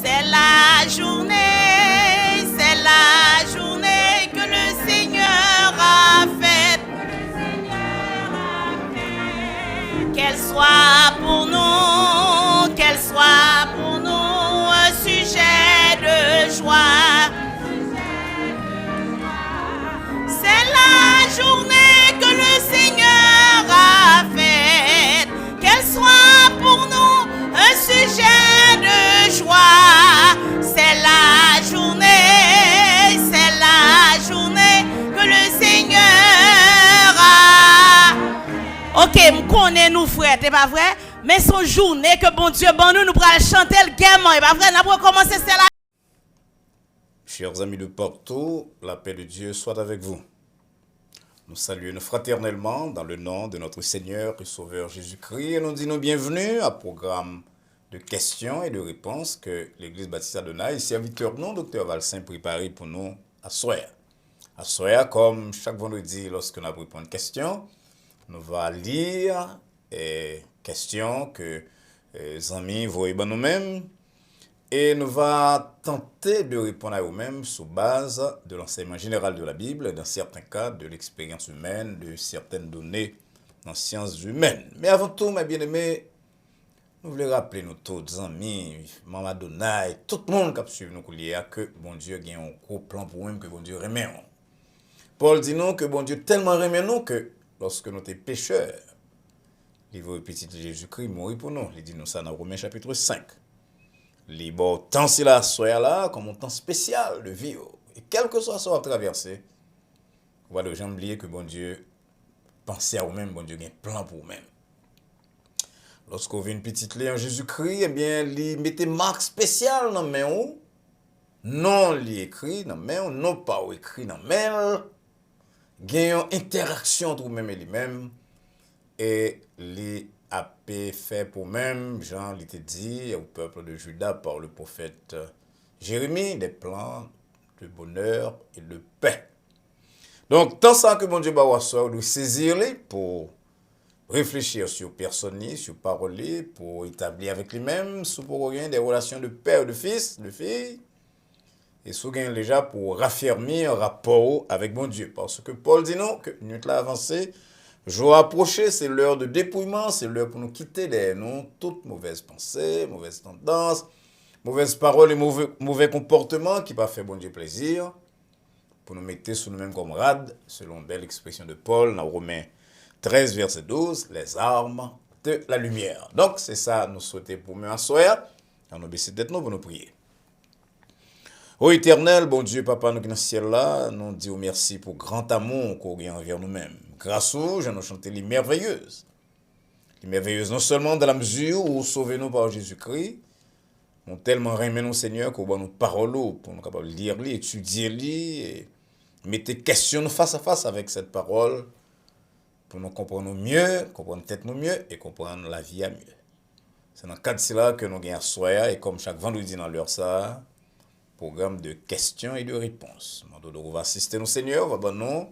c'est la journée que le Seigneur a faite. Qu'elle soit pour nous un sujet de joie. C'est la journée que le Seigneur a faite. Qu'elle soit pour nous un sujet de joie. C'est la journée que le Seigneur a. Ok, me connais nous frère, c'est pas vrai? Mais son journée que bon Dieu bon nous pourrons chanter le gaiement, c'est pas vrai? Nous pourrons commencer cela. Chers amis de partout, la paix de Dieu soit avec vous. Nous saluons fraternellement dans le nom de notre Seigneur et Sauveur Jésus-Christ et nous disons bienvenue à programme de questions et de réponses que l'Église Baptiste Adonai, serviteur non, Dr. Valsin, préparé pour nous à soir. À soir, comme chaque vendredi, lorsque nous répondons à une question, nous allons lire les questions que les amis voient nous-mêmes et nous allons tenter de répondre à eux-mêmes sur base de l'enseignement général de la Bible, dans certains cas de l'expérience humaine, de certaines données dans les sciences humaines. Mais avant tout, mes bien-aimés, nous voulons rappeler nous tous, amis, Maman Adonai, tout le monde qui suit nous que bon Dieu a un gros plan pour nous, que bon Dieu remet nous. Paul dit nous que bon Dieu tellement remet nous que lorsque nous étions pécheurs, il veut petit Jésus-Christ mourir pour nous. Il dit nous ça dans Romains chapitre 5. Les bon temps c'est là, soit là, comme un temps spécial de vie. Et quel que soit ce qu'on traverser, on va jamais oublier que bon Dieu pensez à vous-même, bon Dieu a un plan pour vous-même. Lorsqu'on vient une petite lait en Jésus-Christ, eh bien, il mettait marque spéciale dans main ou non li écrit dans main non pas écrit dans main. Gagne une interaction entre vous-même et lui-même et li a fait pour même, Jean l'était dit au peuple de Juda par le prophète Jérémie, des plans de bonheur et de paix. Donc, tant ça que mon Dieu va doit saisir les pour réfléchir sur personne, sur parole, pour établir avec lui-même, pour gagner des relations de père, de fils, de fille, et sous gagner déjà pour raffermir un rapport avec mon Dieu. Parce que Paul dit non, que nous l'a avancé, jour approché, c'est l'heure de dépouillement, c'est l'heure pour nous quitter derrière nous toute mauvaise pensée, mauvaise tendance, mauvaise parole et mauvais comportement qui pas fait bon Dieu plaisir, pour nous mettre sous nous-mêmes comme rades, selon belle expression de Paul dans Romains 13, verset 12, les armes de la lumière. Donc, c'est ça nous souhaitons pour nous asseoir, dans nos baisser tête nous pour nous prier. Ô éternel, bon Dieu, Papa, nous qui dans le ciel là, nous disons merci pour grand amour qu'on a envers nous-mêmes. Grâce à vous, je nous chanter les merveilleuses. Les merveilleuses non seulement dans la mesure où sauvez-nous par Jésus-Christ, nous tellement aimé nous, Seigneur, qu'on va nous paroles pour nous capables de lire, étudier, et mettre questions face à face avec cette parole, pour nous comprendre mieux, comprendre tête nous mieux et comprendre la vie à mieux. C'est dans le cadre de cela que nous gagnons soir et comme chaque vendredi dans l'heure ça, programme de questions et de réponses. On va assister nous Seigneur, on va nous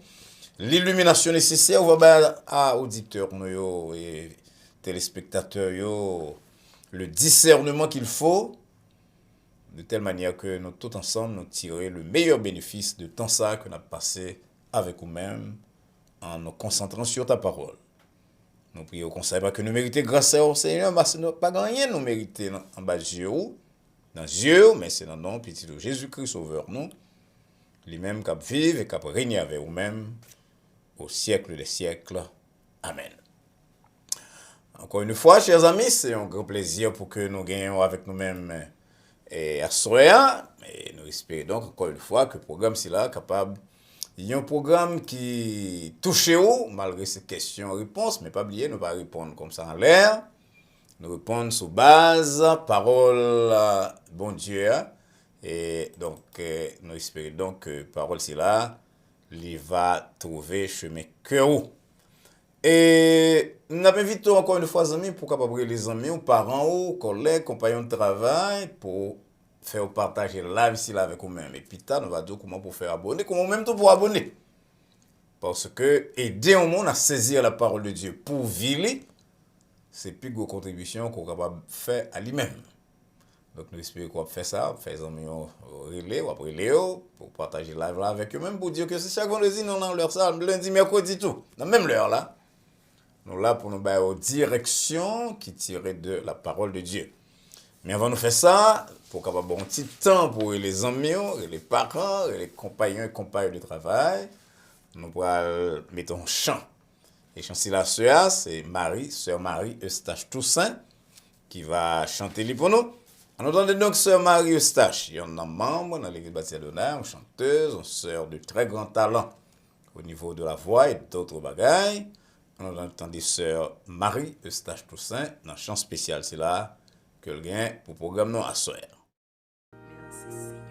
l'illumination nécessaire, on va à auditeurs nous et téléspectateurs yo, le discernement qu'il faut de telle manière que nous tous ensemble nous tirer le meilleur bénéfice de temps ça que nous avons passé avec nous-mêmes en nous concentrant sur ta parole. Nous prions au conseil pas que nous méritions grâce au Seigneur, parce que nous pas rien nous mériter en bas de Dieu, dans Dieu, mais c'est dans le nom petit de Jésus-Christ Sauveur nous, lui-même qui vive et qui règne avec vous-même au siècle des siècles. Amen. Encore une fois, chers amis, c'est un grand plaisir pour que nous gagnions avec nous-mêmes et à soir, et nous espérons donc encore une fois que le programme c'est là capable. Il y a un programme qui touche où, malgré ces questions-réponses, mais pas oublier, nous ne pas répondre comme ça en l'air. Nous répondons sur base, parole, bon Dieu. Et donc, nous espérons donc que parole c'est là, il va trouver chemin cœur. Et nous invitons encore une fois les amis pour capable les amis, ou parents, ou collègues, compagnons de travail, pour faire partager live ici là avec vous-même. Et puis là, nous va dire comment pour faire abonner, comment même tout pour abonner. Parce que aider au monde à saisir la parole de Dieu pour vivre, c'est plus de contribution qu'on est capable de faire à lui-même. Donc nous espérons qu'on va faire ça, faire des amis relais ou après pour partager live là avec eux, même pour dire que c'est chaque vendredi, nous dans l'heure ça, lundi, mercredi, tout, dans même l'heure là. Nous là pour nous bailler aux directions qui tirent de la parole de Dieu. Mais avant de faire ça, pour qu'on ait un petit temps pour les amis, les parents, les compagnons et compagnes de travail, nous pourrons mettre un chant. Et chant si la sœur, c'est Marie, sœur Marie Eustache Toussaint, qui va chanter pour nous. On entend donc sœur Marie Eustache. Il y a un membre dans l'église Baptiste d'Honneur, une chanteuse, une sœur de très grand talent au niveau de la voix et d'autres bagailles. On entend des sœurs Marie Eustache Toussaint dans un chant spécial. C'est là que le gain pour le programme non à sœur. Merci Seigneur.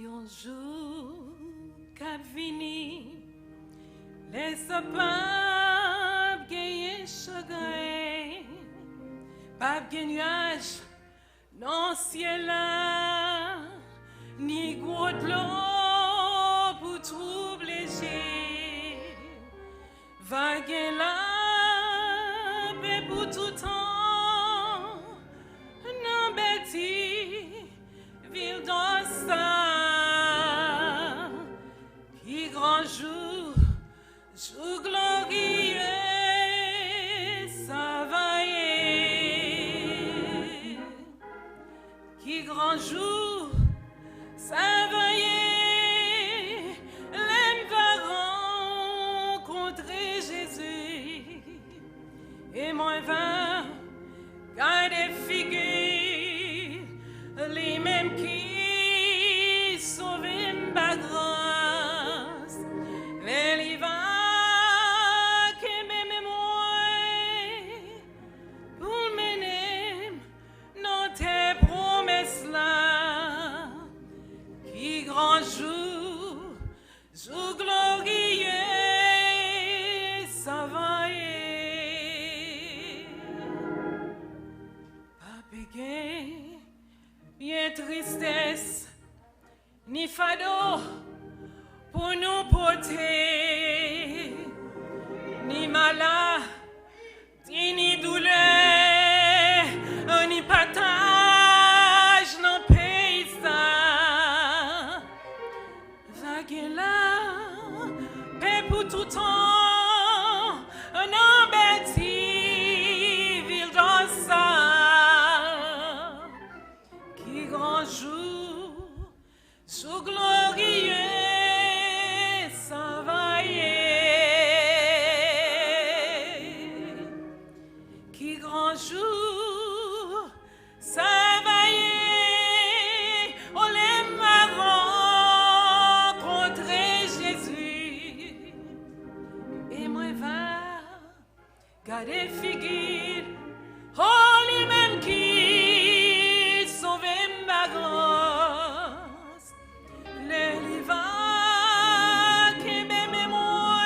Un jour qu'a vini, laisse pas gagner chagrin, pas de nuage, non ciel là, ni gros de l'eau pour troubler j'ai, vague là, mais pour tout temps, non bêtis, ville dans ça. Grand jour, jour glorieux, ça va y. Qui grand jour, ça va y. L'homme va rencontrer Jésus. Et moi va garder figure, les mêmes qui sauvent ma grande. Jour glorieux, ça va y. Pas béguin, bien tristesse, ni fado pour nous porter, ni malade, ni douleur, ni partage, non pays ça. Vague là, paix pour tout temps, un embêti, ville dans ça. Qui grand jour, jour glorieux, ça va y. Qui grand jour, ça va y. On l'aime rencontrer Jésus. Et moi va garder figure, oh lui-même qui sauve ma grâce. Le va qui m'aime moi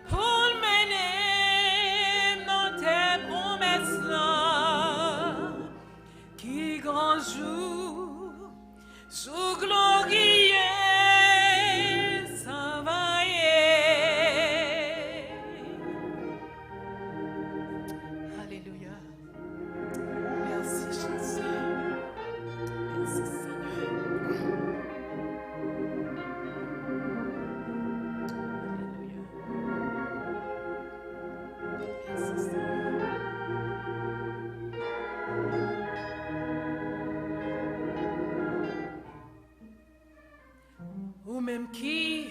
pour mener dans tes promesses là. Qui grand jour, jour glorieux, ça va y. Alléluia. Merci Jésus. Merci Seigneur. Alléluia. Merci Seigneur. Ou même qui,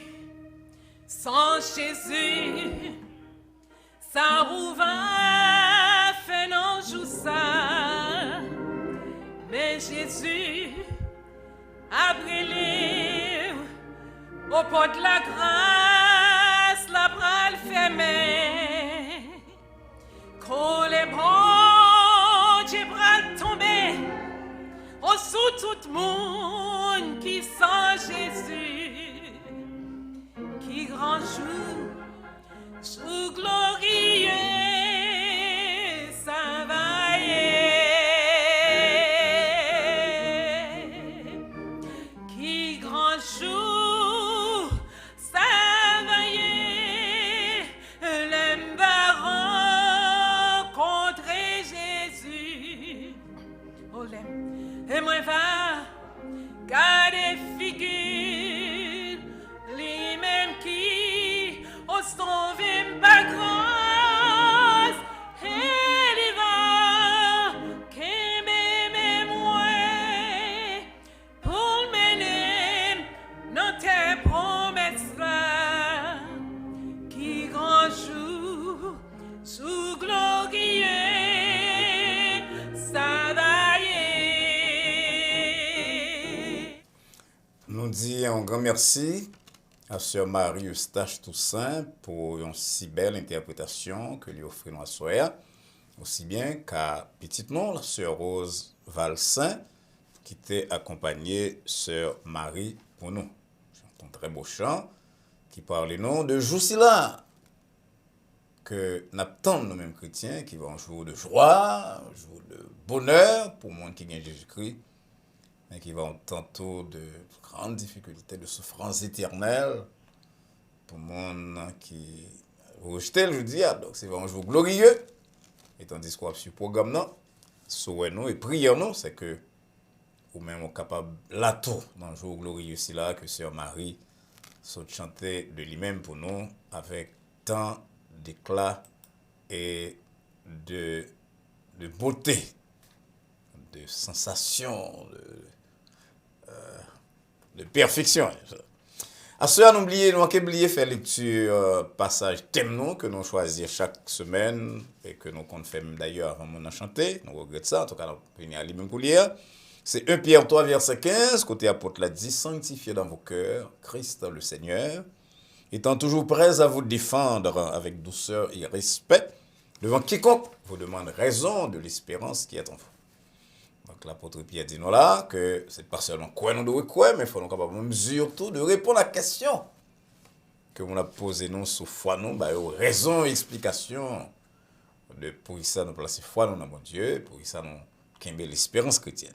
sans Jésus, ça va faire non joue ça. Mais Jésus a brûlé au pot de la grâce, la bras le fermé. Quand les bras, j'ai bras tombés, au sous tout le monde qui sent Jésus. Qui grand jour, jour glorieux, ça va y. Qui grand jour, un grand merci à Sœur Marie Eustache Toussaint pour une si belle interprétation que lui offre à soir, aussi bien qu'à petit nom, la Sœur Rose Valsin, qui t'a accompagné Sœur Marie pour nous. C'est un très beau chant qui parle non de Joussila, que n'attendons nous-mêmes chrétiens, qui va un jour de joie, un jour de bonheur pour le monde qui gagne Jésus-Christ, mais qui va tantôt de grandes difficultés, de souffrances éternelles pour le monde qui rejeté le dis. Donc c'est un jour glorieux. Et tandis qu'on a sur le programme, non, souhait nous et prière nous, c'est que ou même on est capable là tout dans le jour glorieux c'est là que Sœur Marie saute chanter de lui-même pour nous avec tant d'éclat et de beauté, de sensation, de perfection. À cela, n'oubliez faire lecture passage thème nous que nous choisissons chaque semaine et que nous comptons faire d'ailleurs avant de chanter. Nous regrettons ça, en tout cas, nous venons à lui-même pour lire. C'est 1 Pierre 3, verset 15, côté apôtre l'a dit, sanctifiez dans vos cœurs Christ le Seigneur, étant toujours prêts à vous défendre avec douceur et respect devant quiconque vous demande raison de l'espérance qui est en vous. Donc l'apôtre Pierre dit nous là que c'est pas seulement quoi nous devons croire, mais il faut nous capable surtout de répondre à la question que nous a posée nous sous foi nous, raison et explication de pour ça nous placer foi nous dans mon Dieu, pour ça nous qu'aimer l'espérance chrétienne.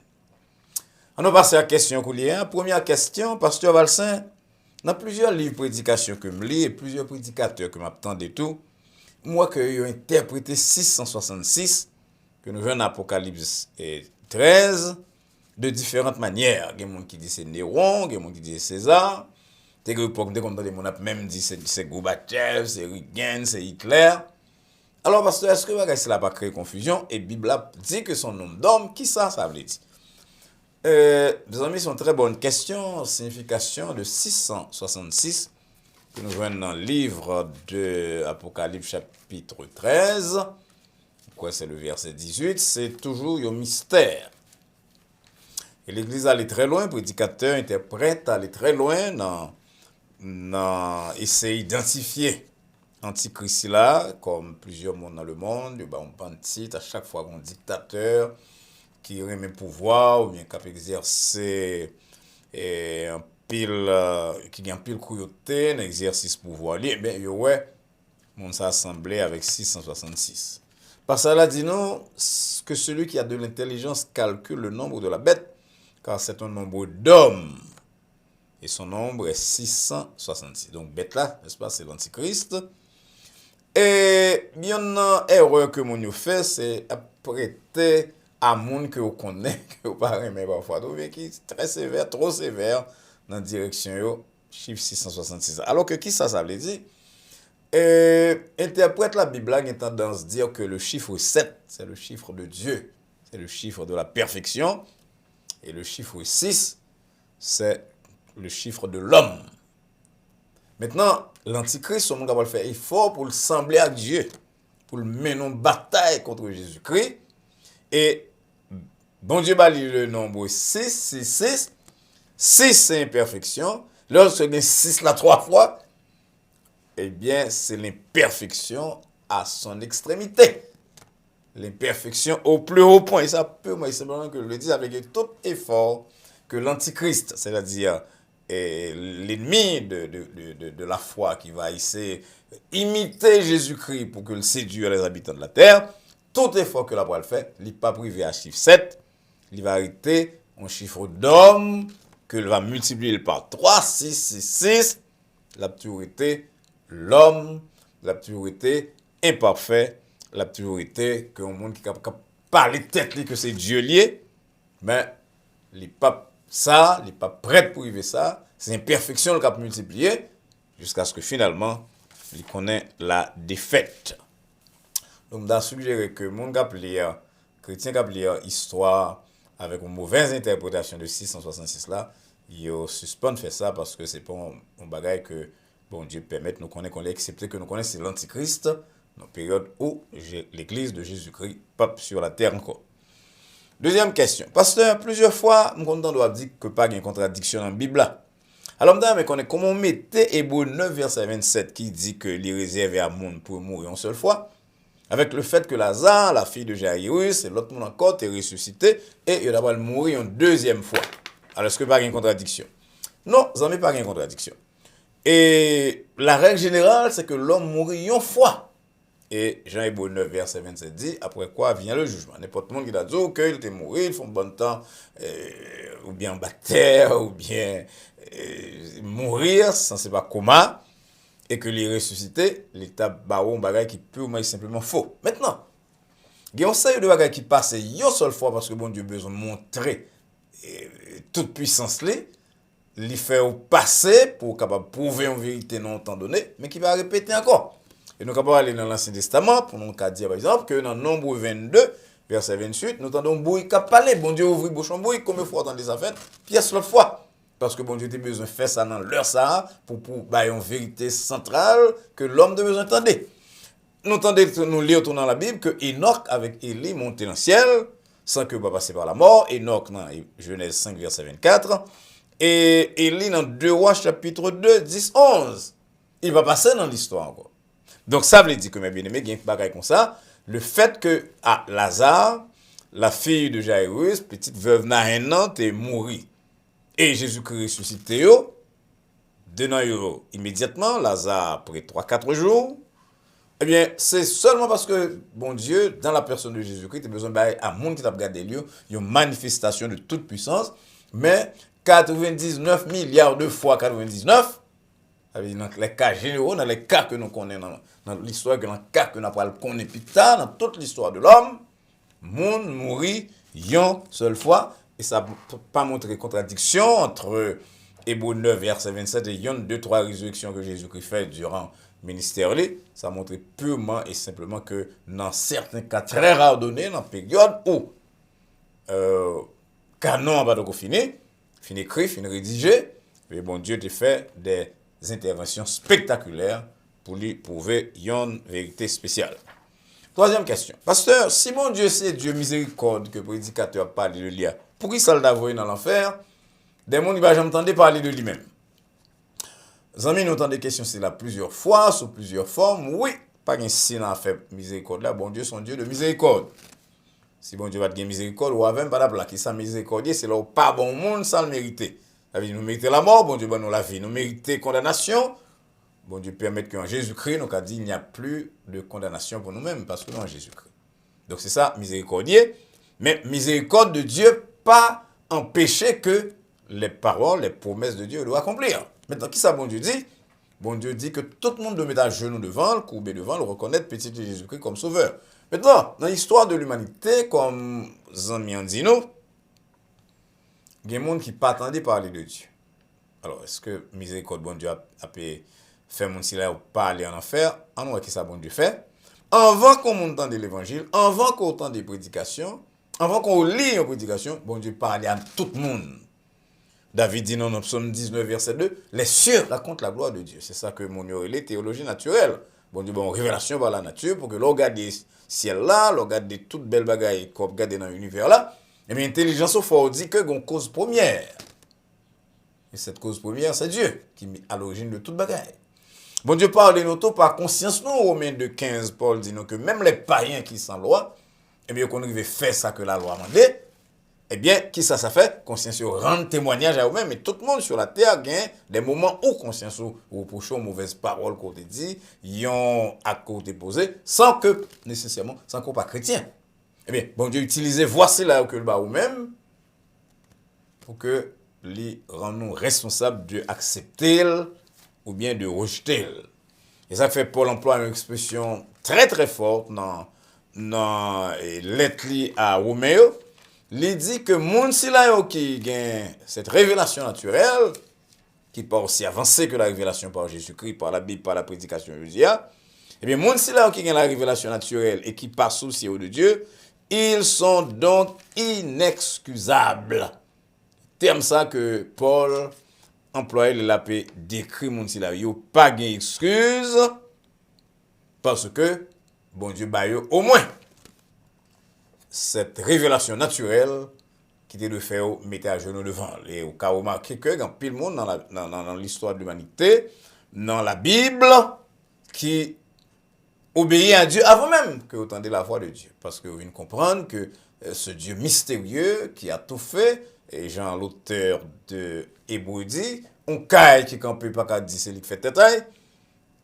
On va passer à la question coulière. Première question, Pasteur Valsin, dans plusieurs livres de prédication que je lis et plusieurs prédicateurs que m'attendent et tout, moi que j'ai interprété 666 que nous venons Apocalypse 13 de différentes manières. Il y a des gens qui disent c'est Néron, il y a des gens qui disent César. Il y a des gens qui même dit c'est Gorbatchev, c'est Reagan, c'est Hitler. Alors, pasteur, est-ce que cela va pas créer confusion? Et la Bible dit que son nom d'homme, qui ça veut dire? Mes amis, c'est une très bonne question. Signification de 666 que nous voyons dans le livre de Apocalypse chapitre 13. Quoi, c'est le verset 18. C'est toujours un mystère. Et l'Église allait très loin, prédicateur, interprète allait très loin dans essayer d'identifier Antichrist là, comme plusieurs mondes dans le monde. On prend titre à chaque fois qu'on dictateur qui remet pouvoir ou bien qui exercer un pile qui gagne pile cruauté dans exercice pouvoir li, ben ouais on s'est assemblé avec 666 parce que là dit nous que celui qui a de l'intelligence calcule le nombre de la bête car c'est un nombre d'hommes et son nombre est 666. Donc bête là, n'est-ce pas, c'est l'antichrist. Et bien une erreur que mon fait c'est prêter à monde que vous connaissez, que vous parlez, mais parfois, qui est très sévère, trop sévère, dans la direction, chiffre 666. Alors que qui ça veut dire? Interprète la Bible, a tendance à dire que le chiffre 7, c'est le chiffre de Dieu, c'est le chiffre de la perfection, et le chiffre 6, c'est le chiffre de l'homme. Maintenant, l'Antichrist, ce monde va le faire effort pour le sembler à Dieu, pour le mener en bataille contre Jésus-Christ, et bon Dieu bali le nombre 6, 6 c'est imperfection. Lorsque il y a 6 là 3 fois, eh bien c'est l'imperfection à son extrémité. L'imperfection au plus haut point. Et ça peut, moi, simplement que je le dis avec tout effort que l'antichrist, c'est-à-dire l'ennemi de la foi qui va essayer imiter Jésus-Christ pour que le séduise les habitants de la terre, tout effort que la voile fait, il n'est pas privé à chiffre 7, il va arrêter un chiffre d'homme que il va multiplier par 3, 6, la priorité, l'homme, la priorité imparfait, la priorité que un monde qui parler tête que c'est Dieu lié, mais il n'est pas ça, il n'est pas prêt pour vivre ça, c'est imperfection le cap multiplier jusqu'à ce que finalement il connaît la défaite. Donc, je suggère que mon gars lire, chrétien gars lire histoire avec une mauvaise interprétation de 666 là, il suspend de faire ça parce que c'est pas un bagage que bon Dieu permet nous connaître qu'on l'accepter que nous connaissons c'est l'antichrist dans la période où l'église de Jésus-Christ pape sur la terre encore. Deuxième question. Pasteur, plusieurs fois, mon content doit dire que pas de contradiction dans la Bible là. Alors, mais comment on mettait Hébreux 9, verset 27, qui dit que les réservé à monde pour mourir une seule fois, avec le fait que Lazare, la fille de Jairus, et l'autre monde encore, est ressuscité, et il va mourir une deuxième fois. Alors, est-ce que pas une contradiction? Non, ça n'est pas une contradiction. Et la règle générale, c'est que l'homme mourit une fois. Et Jean Hébreux 9, verset 27 dit, après quoi vient le jugement. N'importe monde qui a dit qu'il était mort, il faut un bon temps, ou bien baptême, ou bien mourir, ça ne sait pas comment, et que les ressuscités, l'état baron, bagay qui peut ou simplement faux. Maintenant, il y a un série de bagages qui passent une seule fois parce que bon Dieu a besoin de montrer toute puissance là, les faire passer pour capable prouver une vérité non temps donné, mais qui va répéter encore. Et nous capable aller dans l'Ancien Testament pour nous dire par exemple que dans Nombre 22 verset 28, nous entendons bouille qui parler, bon Dieu ouvre bouchon bouille, combien de fois entendez ça fait? Pièce l'autre fois. Parce que bon Dieu a besoin de faire ça dans leur ça pour une vérité centrale que l'homme a besoin d'entendre. Nous lisons dans la Bible que Enoch avec Élie monté dans le ciel sans que pas passer par la mort. Enoch dans Genèse 5 verset 24 et Élie dans 2 Rois chapitre 2 10 11. Il va passer dans l'histoire encore. Donc ça veut dire que mes bien-aimés, il y a un bagage comme ça, le fait que Lazare, la fille de Jairus, petite veuve Nahénan, est morte et Jésus-Christ ressuscité immédiatement, Lazare après 3-4 jours. Eh bien, c'est seulement parce que, bon Dieu, dans la personne de Jésus-Christ, il a besoin à monde qui t'a regardé lui, il y a une manifestation de toute puissance, mais 99 milliards de fois 99, dans les cas généraux, dans les cas que nous connaissons, dans l'histoire, dans les cas que nous connaissons plus tard, dans toute l'histoire de l'homme, monde mourit une seule fois, et ça ne peut pas montrer contradiction entre Hébreux 9, verset 27 et 1, 2, 3 résurrections que Jésus-Christ fait durant le ministère. Ça montre purement et simplement que dans certains cas très rares donnés, dans la période où canon n'a pas fini écrit, fini rédigé, et bon Dieu te fait des interventions spectaculaires pour lui prouver une vérité spéciale. Troisième question. Pasteur, si mon Dieu c'est Dieu miséricorde que le prédicateur parle de lui, pourquoi il s'en envoyé dans l'enfer? Des gens qui ne vont jamais entendre parler de lui-même. Les amis, nous entendons des questions c'est là plusieurs fois, sous plusieurs formes. Oui, pas un signe à faire miséricorde là. Bon Dieu, son Dieu de miséricorde. Si bon Dieu va te miséricorde, ou avant, pas la qui ça miséricorde, c'est là où pas bon monde sans le mériter. Nous méritons la mort, bon Dieu, nous la vie. Nous méritons condamnation. Bon Dieu permet qu'en Jésus-Christ, nous a dit il n'y a plus de condamnation pour nous-mêmes parce que nous en Jésus-Christ. Donc c'est ça, miséricordieux. Mais miséricorde de Dieu, pas empêcher que les paroles, les promesses de Dieu doivent accomplir. Maintenant, qui ça bon Dieu dit? Bon Dieu dit que tout le monde doit mettre à genoux devant, le courber devant, le reconnaître petit Jésus-Christ comme sauveur. Maintenant, dans l'histoire de l'humanité, comme Zami en dit nous, il y a des gens qui ne pas attendu parler de Dieu. Alors, est-ce que miséricorde bon Dieu a fait mon silence parler en enfer? En voit qui ça bon Dieu fait? Avant qu'on entende l'évangile, avant qu'on entende des prédications, avant qu'on lit une prédication, bon Dieu parle à tout le monde. David dit dans Psaume 19, verset 2, les cieux racontent la gloire de Dieu. C'est ça que mon est théologie naturelle. Bon Dieu, bon, révélation par la nature, pour que l'on regarde les ciels là, l'on regarde toutes belles bagailles qu'on regarde dans l'univers là. Et bien, l'intelligence au fort dit que une cause première. Et cette cause première, c'est Dieu qui est à l'origine de toute bagaille. Bon Dieu parle de nous par conscience, nous, Romains 2,15, Paul dit nous que même les païens qui sont loi, eh bien, qu'on arrive faire ça que la loi a demandé, eh bien, qui ça fait? Conscience rend témoignage à eux-mêmes, et tout le monde sur la terre gagne des moments où conscience reproche aux mauvaises paroles qu'on te dit, ils ont à côté posé, sans que, nécessairement, sans qu'on pas chrétien. Eh bien, bon Dieu utilisez voici là que le bas vous-même, pour que les rend nous responsables de accepter ou bien de rejeter. Et ça fait Paul emploie une expression très très forte dans lettre à Roméo. Il dit que moun si la qui gagne cette révélation naturelle, qui part aussi avancée que la révélation par Jésus-Christ, par la Bible, par la prédication de Dieu, eh bien, moun si la qui gagne la révélation naturelle et qui passe au ciel de Dieu, ils sont donc inexcusables. Terme ça que Paul employé le lapé décrit moun si la yo pas gagne excuse parce que bon Dieu ba yo au moins cette révélation naturelle qui était de faire mettre à genoux devant. Et au cas où remarqué que dans pile monde dans l'histoire de l'humanité, dans la Bible, qui obéit à Dieu avant même que vous entendez la voix de Dieu. Parce que vous venez comprendre que ce Dieu mystérieux qui a tout fait, et Jean, l'auteur de Hébreu dit, on caille qui campé pas qu'à dire c'est lui qui fait tête,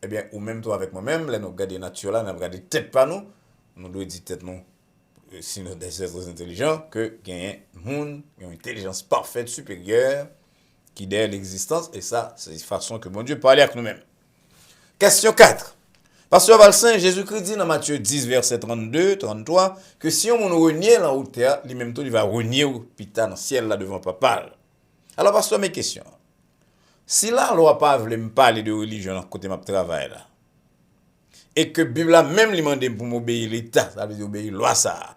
eh bien, ou même toi avec moi-même, là, nous regardons nature là, nous regardons tête pas nous devons dire tête nous, si nous des êtres intelligents, que il y a un monde, une intelligence parfaite, supérieure, qui derrière l'existence, et ça, c'est une façon que mon Dieu parle avec nous-mêmes. Question 4. Pasteur Valsin, Jésus-Christ dit dans Matthieu 10, verset 32, 33, que si on renie là où terre, lui-même tout, il va renier au pita dans le ciel là devant papa. Alors, pasteur, mes questions. Si là, on n'a pas voulu me parler de religion dans côté de ma travail là, et que la Bible a même demandé pour m'obéir l'État, ça veut dire obéir la loi ça.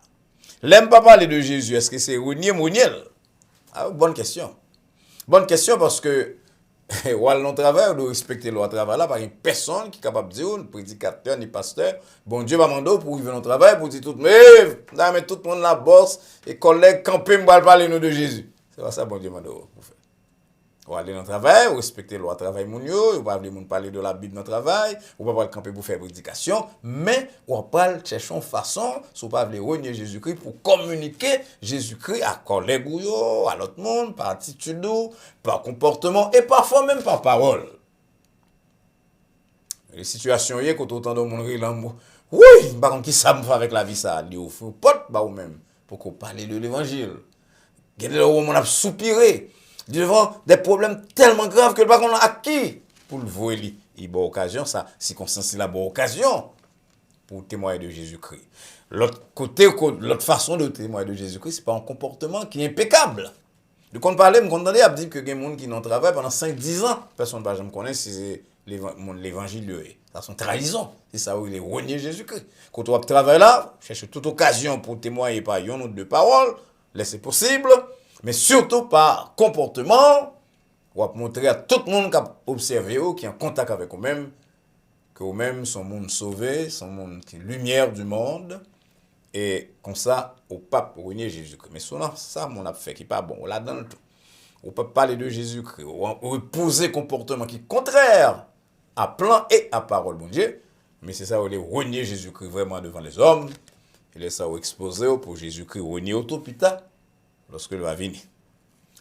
L'aime pas parler de Jésus, est-ce que c'est renier moniel? Ah, bonne question. Bonne question parce que ou à non travail, on doit respecter le travail là, par une personne qui est capable de dire, un prédicateur, ni pasteur, bon Dieu va demander pour arriver au travail, pour dire tout, mais tout le monde la bosse, et collègues, camper, me parler nous de Jésus. C'est pas ça, bon Dieu m'a demandé pour faire. Ou aller dans le travail, ou respecter le travail mounio, ou pas venir parler de la Bible dans le travail, ou pas camper pour faire prédication, mais ou pas chercher une façon, si pas venir renier Jésus-Christ pour communiquer Jésus-Christ à collègues ou à l'autre monde, par attitude, par comportement, et parfois même par parole. Les situations, quand autant de monde rit oui, par contre, qui ça me fait avec la vie ça, il faut pas ou même, pour qu'on parle de l'évangile. Il y a des moments où on a soupiré devant des problèmes tellement graves que le baron a acquis pour le voir. Il y a une occasion, ça, circonstance, il a une bonne occasion pour témoigner de Jésus-Christ. L'autre côté, l'autre façon de témoigner de Jésus-Christ, c'est pas un comportement qui est impeccable. De quand on parlait, on entendait, on dit que il y a des gens qui n'ont travaillé pendant 5-10 ans. Personne ne me connaît si c'est l'évangile. Ça sont trahison. C'est ça où il est renié Jésus-Christ. Quand on travaille là, cherche toute occasion pour témoigner par une ou deux paroles, laissez possible. Mais surtout par comportement, on va montrer à tout le monde qui a observé ou qui est en contact avec eux-mêmes, que eux-mêmes sont monde sauvé, sont monde qui est lumière du monde, et comme ça, au pape renier Jésus-Christ. Mais souvent, ça, mon a fait qui n'est pas bon, là dans le tout. On peut parler de Jésus-Christ, on reposer comportement qui est contraire à plan et à parole, mon Dieu, mais c'est ça où il est renier Jésus-Christ vraiment devant les hommes, il est ça où exposé pour Jésus-Christ renier au tout, pita, lorsque il va venir.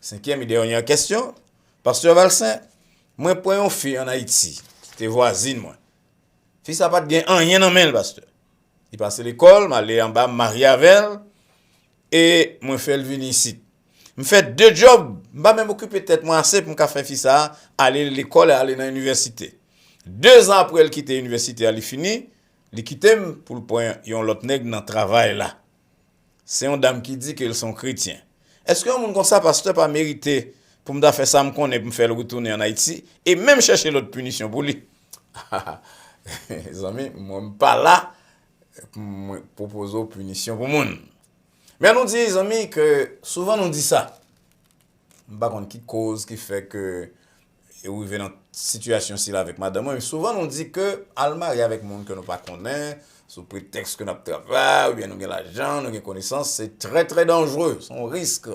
5e et dernière question. Pasteur Valsin, moi, pour une fille en Haïti, qui était voisine, moi. Fille, ça n'a pas de gain rien en main, pasteur. Il passe l'école, m'aller en bas, marier avec elle, et moi, fait le venir ici. Je fais 2 jobs, je vais même occuper peut-être moi assez pour me faire fille ça, aller à l'école et aller dans l'université. 2 ans après, elle quitte l'université, elle est finie, elle quitte pour le point, il y a un autre nègre dans le travail là. C'est une dame qui dit qu'ils sont chrétiens. Est-ce qu'un monde comme ça, pasteur, pas mérité pour me faire ça, pour me faire le retourner en Haïti et même chercher l'autre punition pour lui? Les amis, moi, je ne suis pas là pour me proposer une punition pour le monde. Mais nous disons, les amis, que souvent nous dit ça. Je ne sais pas qui cause qui fait que vous vivez dans une situation si là avec madame. Mais souvent nous dit que Alma est avec monde que nous ne connaissons pas, sous prétexte que nous travaillons, ou bien nous avons l'argent, nous avons connaissance, c'est très très dangereux, c'est un risque.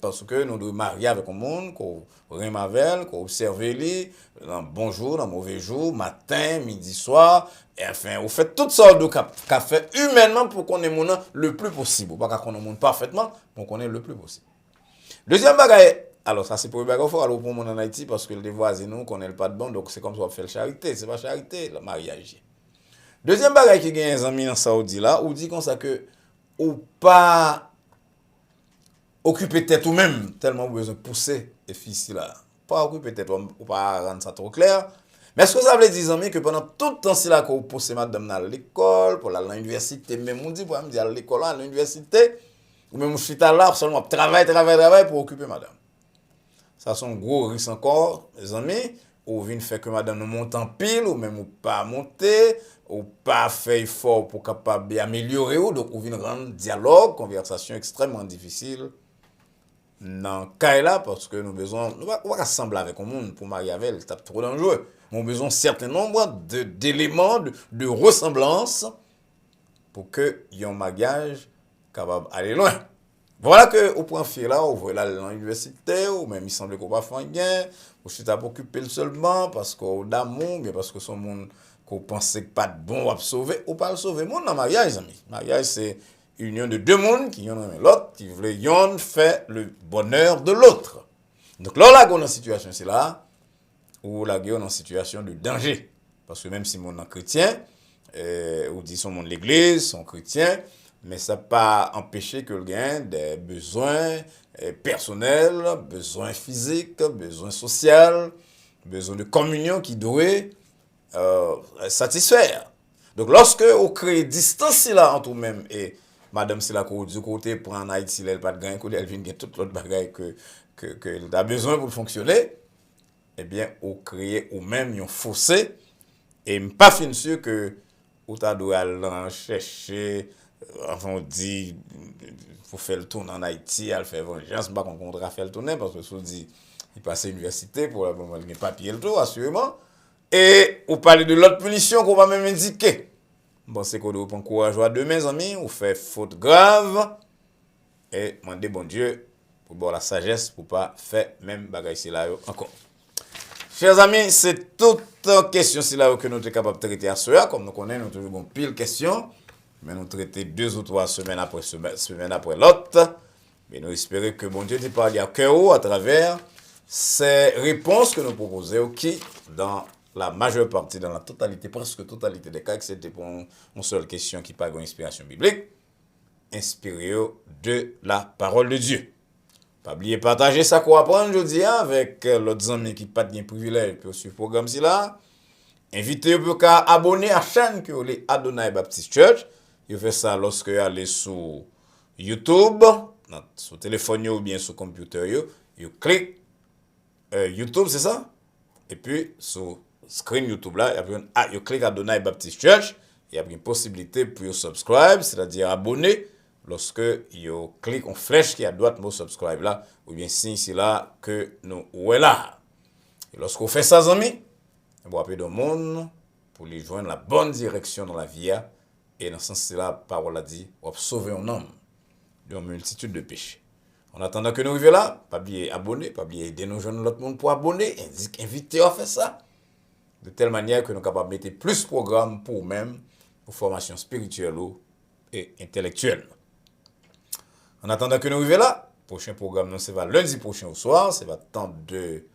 Parce que nous devons marier avec un monde, qu'on rime avec, qu'on observe lui, dans bon jour, dans mauvais jour, matin, midi, soir, et enfin, vous faites toutes sortes de café humainement pour qu'on ait le monde le plus possible. Pas qu'on ait le monde parfaitement, mais qu'on ait le plus possible. Deuxième bagaille, alors ça c'est pour le bagaille, il faut aller pour le monde en Haïti parce que les voisins nous connaissent pas de bon, donc c'est comme ça on fait la charité, c'est pas charité, le mariage. Deuxième bagaille qui gagne un ami en Saoudi là, ou dit comme ça que ou pas occuper tête ou même tellement besoin de pousser les filles là. Pas occuper tête ou pas rendre ça trop clair. Mais est-ce que ça veut dire amis que pendant tout le temps si là que vous poussez madame à l'école pour aller à l'université même on dit pour me dire à l'école à l'université ou même je suis là seulement travail pour occuper madame. Ça sont gros risques encore les amis. Ou vient faire que madame nous monte en pile, ou même ou pas monter, ou pas faire effort pour capable d'améliorer, ou donc ou vient rendre dialogue, conversation extrêmement difficile dans cas là parce que nous besoin nous pas rassembler avec un monde pour marier avec elle, c'est trop dangereux. Nous avons besoin certain nombre d'éléments de ressemblance pour que y ait un mariage capable d'aller loin. Voilà que au point fait là, on voit là dans l'université, ou même il semble qu'on va faire bien, ou si t'as pas occupé seulement parce qu'on d'amour, bien parce que son monde qu'on pensait que pas de bon à sauver, ou pas le sauver. Monde dans mariage, amis. Mariage c'est union de deux mondes qui ont l'autre, qui veulent yon fait le bonheur de l'autre. Donc là, on est en situation c'est là, où là on est en situation de danger, parce que même si mon est chrétien, ou dit son monde l'église, sont chrétiens. Mais ça n'a pas empêché que le gain des besoins personnels, besoins physiques, besoins sociaux, besoins de communion qui doivent satisfaire. Donc lorsque on crée distance là entre nous-mêmes et madame c'est là du côté pour en Haïti, elle pas de gain, elle vient de toute l'autre bagaille que a besoin pour fonctionner, eh bien on crée ou même un fossé et pas fin sûr que ou ta doit aller chercher. Enfin, on dit, faut faire le tour en Haïti, elle fait vengeance, pas qu'on compte faire le tourner, parce que si on dit, il passe à l'université pour la papier le tour, assurément. Et on parle de l'autre punition qu'on va même indiquer. Bon, c'est qu'on doit prendre courage à deux, mes amis, on fait faute grave, et demander bon Dieu pour avoir la sagesse pour pas faire même bagaille là encore. Chers amis, c'est toute question là que nous sommes capables de traiter à cela, comme nous connaissons, nous toujours une pile de questions. Mais nous traiter 2 ou 3 semaines après l'autre. Mais nous espérons que bon Dieu te parle à cœur à travers ces réponses que nous proposons, qui, dans la majeure partie, dans la totalité, presque totalité des cas, c'était pour une seule question qui parle d'inspiration biblique, inspirée de la parole de Dieu. Pas oublier partager ça qu'on apprend aujourd'hui avec l'autre ami qui n'a pas de privilège pour suivre le programme là. Invitez-vous à abonner à la chaîne que les Adonai Baptist Church. Vous faites ça lorsque vous allez sur YouTube, sur téléphone ou bien sur computer, vous cliquez YouTube, c'est ça? Et puis, sur screen YouTube là, vous cliquez Adonai Baptist Church, il y a une possibilité pour vous subscribe, c'est-à-dire abonner, lorsque vous cliquez en flèche qui est à droite, vous subscribe là, ou bien signe ici là que nous sommes là. Et lorsque vous faites ça, amis, vous appelez le monde pour lui joindre la bonne direction dans la vie. Et dans ce sens-là, la parole a dit, on va sauver un homme d'une multitude de péchés. En attendant que nous arrivions là, pas oublier abonner, pas oublier aider nos jeunes l'autre monde pour abonner, inviter à faire ça. De telle manière que nous sommes capables de mettre plus de programmes pour nous-mêmes, pour formation spirituelle et intellectuelle. En attendant que nous arrivions là, prochain programme, c'est lundi prochain au soir, c'est le temps de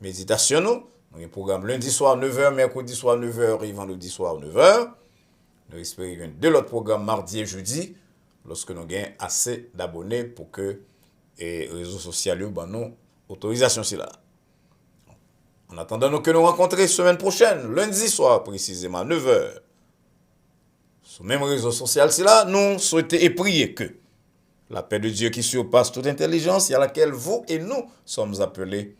méditation. Nous avons un programme lundi soir 9h, mercredi soir 9h et vendredi soir 9h. Nous espérons de l'autre programme mardi et jeudi, lorsque nous avons assez d'abonnés pour que les réseaux sociaux nous autorisation là. En attendant que nous rencontrions semaine prochaine, lundi soir précisément à 9h, sur le même réseau social là, nous souhaitons et prier que la paix de Dieu qui surpasse toute intelligence et à laquelle vous et nous sommes appelés,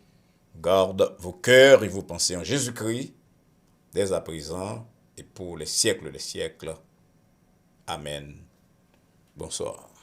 garde vos cœurs et vos pensées en Jésus-Christ, dès à présent et pour les siècles des siècles. Amen. Bonsoir.